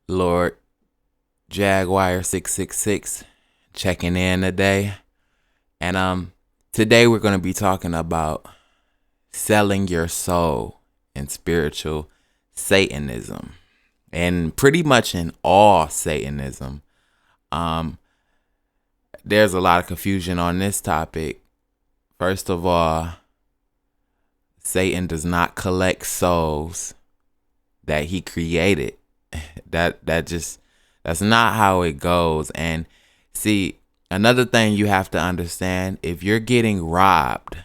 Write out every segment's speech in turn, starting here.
Lord Jaguar 666 checking in today. And today we're going to be talking about selling your soul in spiritual Satanism. And pretty much in all Satanism. There's a lot of confusion on this topic. First of all, Satan does not collect souls that he created. That's not how it goes. And see, another thing you have to understand, if you're getting robbed,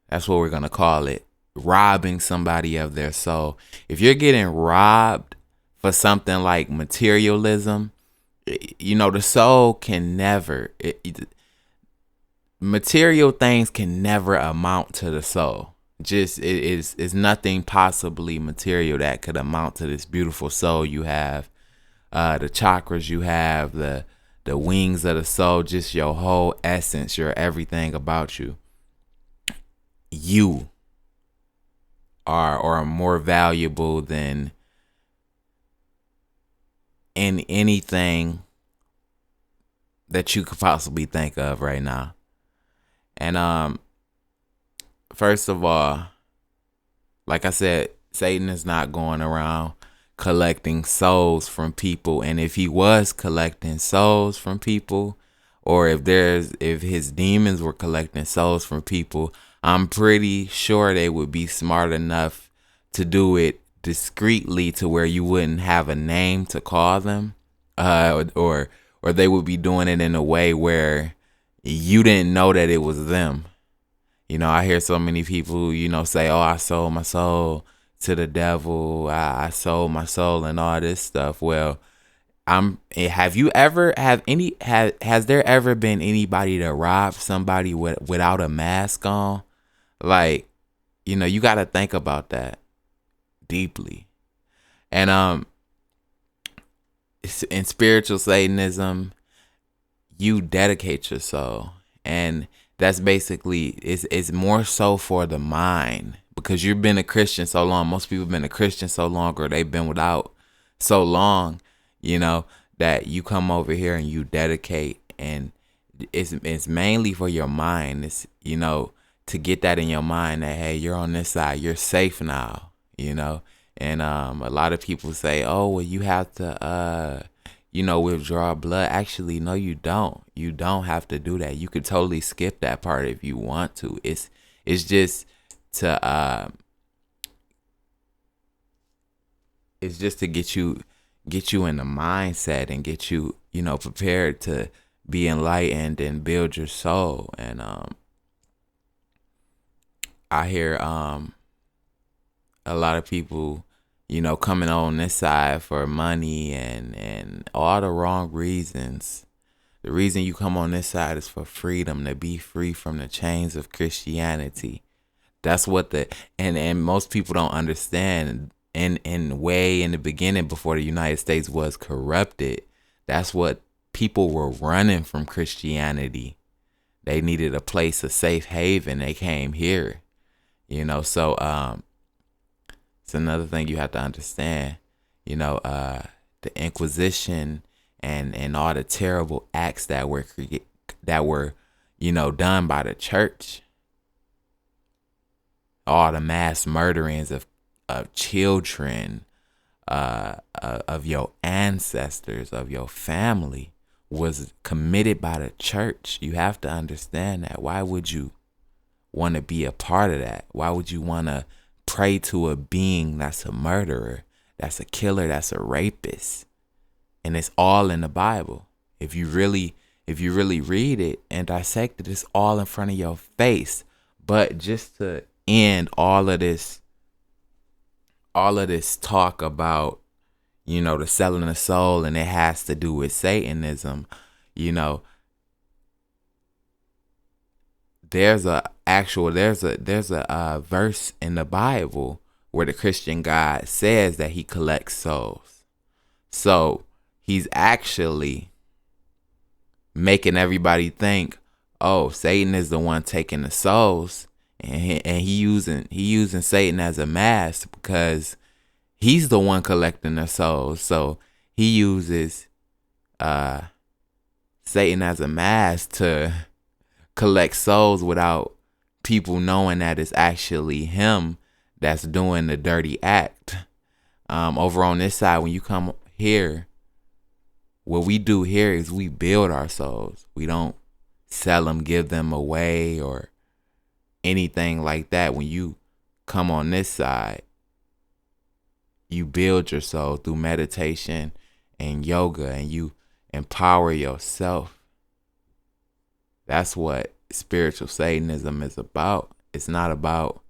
that's what we're going to call it, robbing somebody of their soul. If you're getting robbed for something like materialism, the soul can never, material things can never amount to the soul. Just it is nothing possibly material that could amount to this beautiful soul you have, the chakras you have, the wings of the soul, just your whole essence, your everything about you. You are more valuable than in anything that you could possibly think of right now. And first of all, like I said, Satan is not going around collecting souls from people. And if he was collecting souls from people, or if his demons were collecting souls from people, I'm pretty sure they would be smart enough to do it discreetly to where you wouldn't have a name to call them, or they would be doing it in a way where you didn't know that it was them. I hear so many people, say, "Oh, I sold my soul to the devil. I sold my soul," and all this stuff. Well, has there ever been anybody to rob somebody without a mask on? Like, you got to think about that deeply. And in spiritual Satanism, you dedicate your soul, and that's basically, it's more so for the mind, because you've been a Christian so long. Most people have been a Christian so long, or they've been without so long, that you come over here and you dedicate, and it's mainly for your mind. It's, to get that in your mind that, hey, you're on this side, you're safe now, and a lot of people say, oh, well, you have to withdraw blood. Actually, no, you don't. You don't have to do that. You could totally skip that part if you want to. It's just to get you in the mindset and get you, prepared to be enlightened and build your soul. And I hear a lot of people, coming on this side for money and all the wrong reasons. The reason you come on this side is for freedom, to be free from the chains of Christianity. That's what and most people don't understand. In way in the beginning, before the United States was corrupted, that's what people were running from Christianity. They needed a place, a safe haven. They came here, so it's another thing you have to understand, the Inquisition and all the terrible acts that were done by the church, all the mass murderings of children, of your ancestors, of your family, was committed by the church. You have to understand that. Why would you want to be a part of that? Why would you want to pray to a being that's a murderer, that's a killer, that's a rapist? And it's all in the Bible. If you really read it and dissect it, it's all in front of your face. But just to end all of this talk about, the selling of the soul, and it has to do with Satanism, there's a verse in the Bible where the Christian God says that he collects souls. So he's actually making everybody think, oh, Satan is the one taking the souls, and he using Satan as a mask, because he's the one collecting the souls. So he uses Satan as a mask to collect souls without people knowing that it's actually him that's doing the dirty act. Over on this side, when you come here, what we do here is we build our souls. We don't sell them, give them away, or anything like that. When you come on this side, you build your soul through meditation and yoga, and you empower yourself. That's what spiritual Satanism is about. It's not about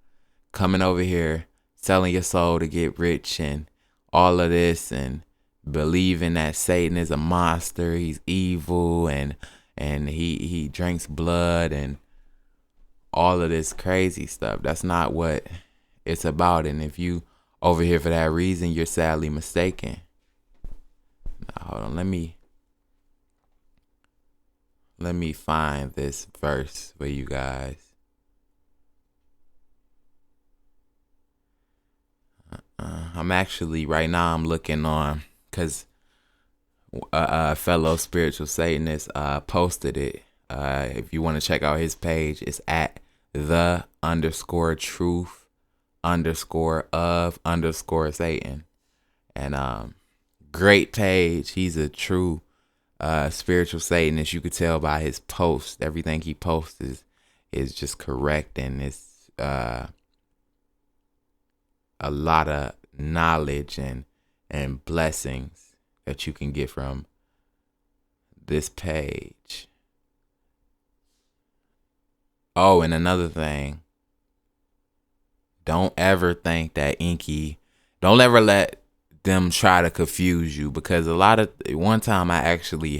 coming over here, selling your soul to get rich and all of this, and believing that Satan is a monster, he's evil, and he drinks blood and all of this crazy stuff. That's not what it's about. And if you over here for that reason, you're sadly mistaken. Now, hold on, let me find this verse for you guys. I'm actually right now I'm looking on, because a fellow spiritual Satanist posted it. If you want to check out his page, it's at the_truth_of_Satan. And great page. He's a true spiritual Satanist. You could tell by his posts. Everything he posts is just correct, and it's a lot of knowledge and blessings that you can get from this page. Oh, and another thing, don't ever think that don't ever let them try to confuse you, because one time I actually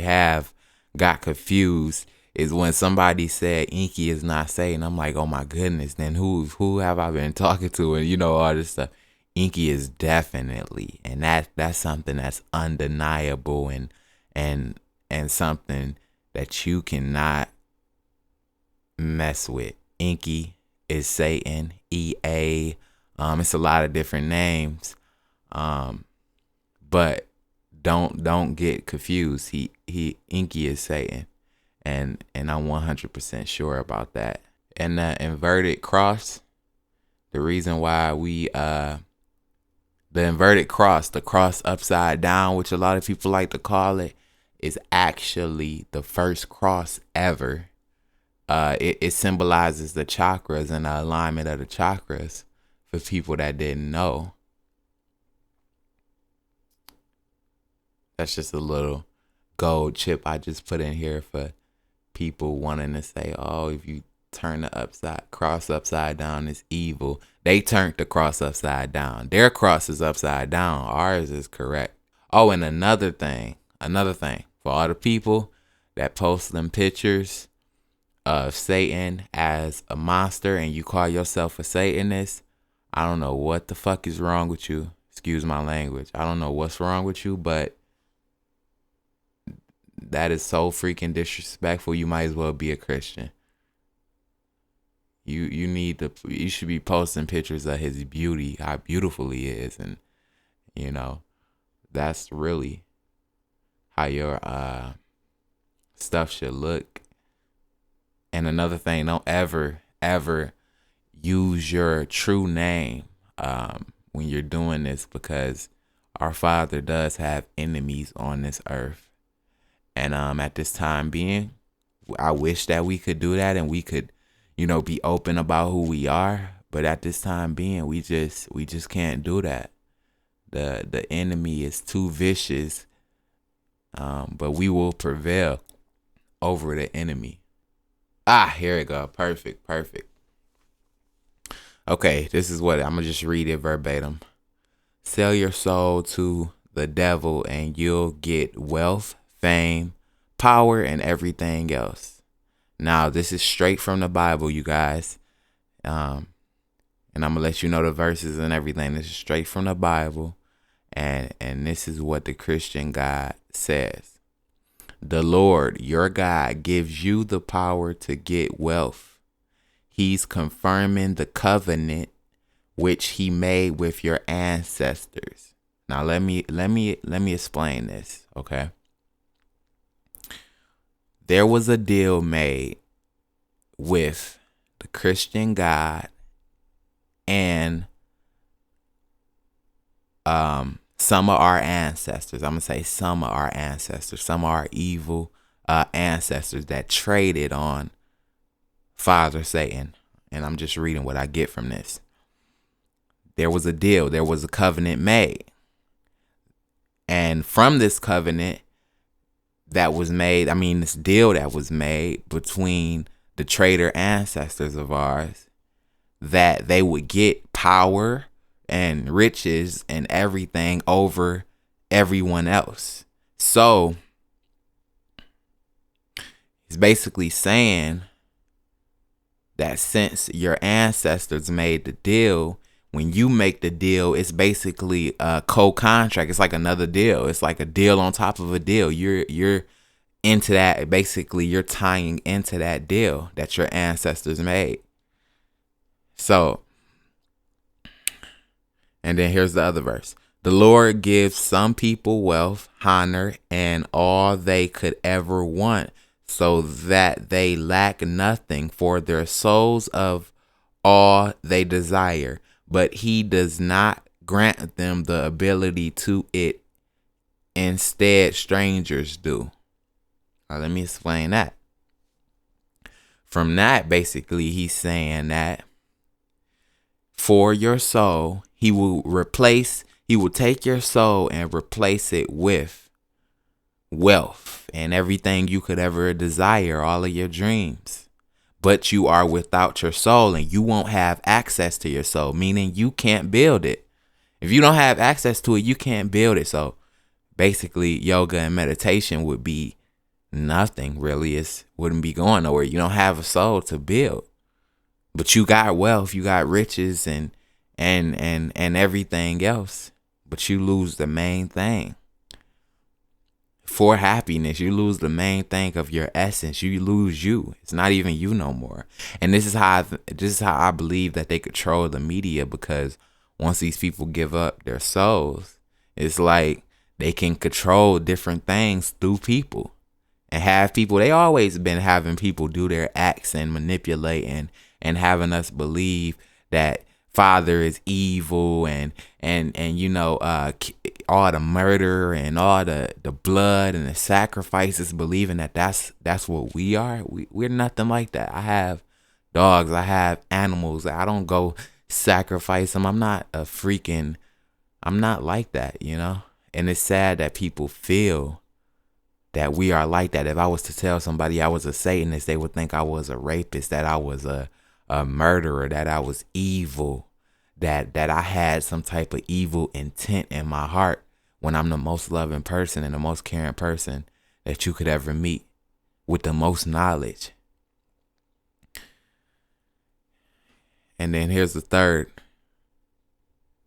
got confused is when somebody said Inky is not Satan. I'm like, oh my goodness, then who have I been talking to? And all this stuff. Inky is definitely, and that's something that's undeniable and something that you cannot mess with. Inky is Satan. EA. It's a lot of different names. But don't get confused. Inky is Satan. And I'm 100% sure about that. And the inverted cross, the reason why the inverted cross, the cross upside down, which a lot of people like to call it, is actually the first cross ever. It symbolizes the chakras and the alignment of the chakras for people that didn't know. That's just a little gold chip I just put in here for people wanting to say, oh, if you turn the cross upside down, it's evil. They turned the cross upside down. Their cross is upside down. Ours is correct. Oh, and another thing, for all the people that post them pictures of Satan as a monster and you call yourself a Satanist, I don't know what the fuck is wrong with you. Excuse my language. I don't know what's wrong with you, but that is so freaking disrespectful. You might as well be a Christian. You should be posting pictures of his beauty, how beautiful he is, and that's really how your stuff should look. And another thing, don't ever use your true name when you're doing this, because our Father does have enemies on this earth. And at this time being, I wish that we could do that and we could, be open about who we are. But at this time being, we just can't do that. The enemy is too vicious. But we will prevail over the enemy. Here we go. Perfect. Okay, this is what I'm gonna just read it verbatim. Sell your soul to the devil and you'll get wealth, fame, power, and everything else. Now, this is straight from the Bible, you guys. And I'm gonna let you know the verses and everything. This is straight from the Bible. And this is what the Christian God says. The Lord, your God, gives you the power to get wealth. He's confirming the covenant which he made with your ancestors. Now let me explain this, okay? There was a deal made with the Christian God and some of our ancestors. I'm gonna say some of our ancestors, some of our evil ancestors that traded on Father Satan. And I'm just reading what I get from this. There was a deal, there was a covenant made. And from this covenant that was made, this deal that was made between the traitor ancestors of ours, that they would get power and riches and everything over everyone else. So it's basically saying that since your ancestors made the deal, when you make the deal, it's basically a co-contract. It's like another deal. It's like a deal on top of a deal. You're into that. Basically, you're tying into that deal that your ancestors made. So, and then here's the other verse. The Lord gives some people wealth, honor, and all they could ever want, so that they lack nothing for their souls of all they desire. But he does not grant them the ability to it. Instead, strangers do. Now, let me explain that. From that, basically, he's saying that for your soul, he will take your soul and replace it with wealth and everything you could ever desire, all of your dreams. But you are without your soul and you won't have access to your soul, meaning you can't build it. If you don't have access to it, you can't build it. So basically, yoga and meditation would be nothing, really. It wouldn't be going nowhere. You don't have a soul to build. But you got wealth, you got riches and everything else. But you lose the main thing. For happiness, you lose the main thing of your essence. You lose you. It's not even you no more. And this is how I believe that they control the media, because once these people give up their souls, it's like they can control different things through people and have people. They always been having people do their acts and manipulating and having us believe that Father is evil and all the murder and all the blood and the sacrifices, believing that that's what we are. We're nothing like that. I have dogs. I have animals. I don't go sacrifice them. I'm not like that, And it's sad that people feel that we are like that. If I was to tell somebody I was a Satanist, they would think I was a rapist, that I was a murderer, that I was evil, that I had some type of evil intent in my heart, when I'm the most loving person and the most caring person that you could ever meet, with the most knowledge. And then here's the third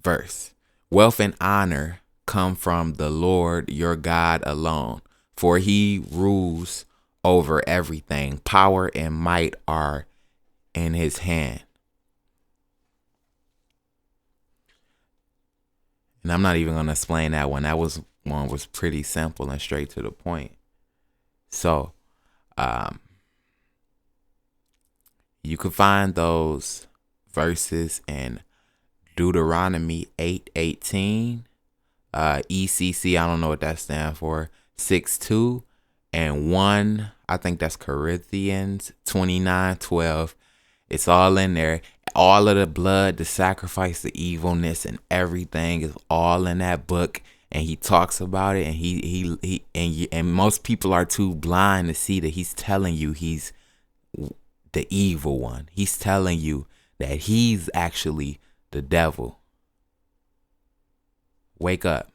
verse. Wealth and honor come from the Lord your God alone, for he rules over everything. Power and might are in his hand. And I'm not even going to explain that one. That was pretty simple and straight to the point. So, you can find those verses in Deuteronomy 8:18, ECC, I don't know what that stands for, 6:2, and 1, I think that's Corinthians 29:12. It's all in there. All of the blood, the sacrifice, the evilness, and everything is all in that book. And he talks about it, and most people are too blind to see that he's telling you he's the evil one. He's telling you that he's actually the devil. Wake up.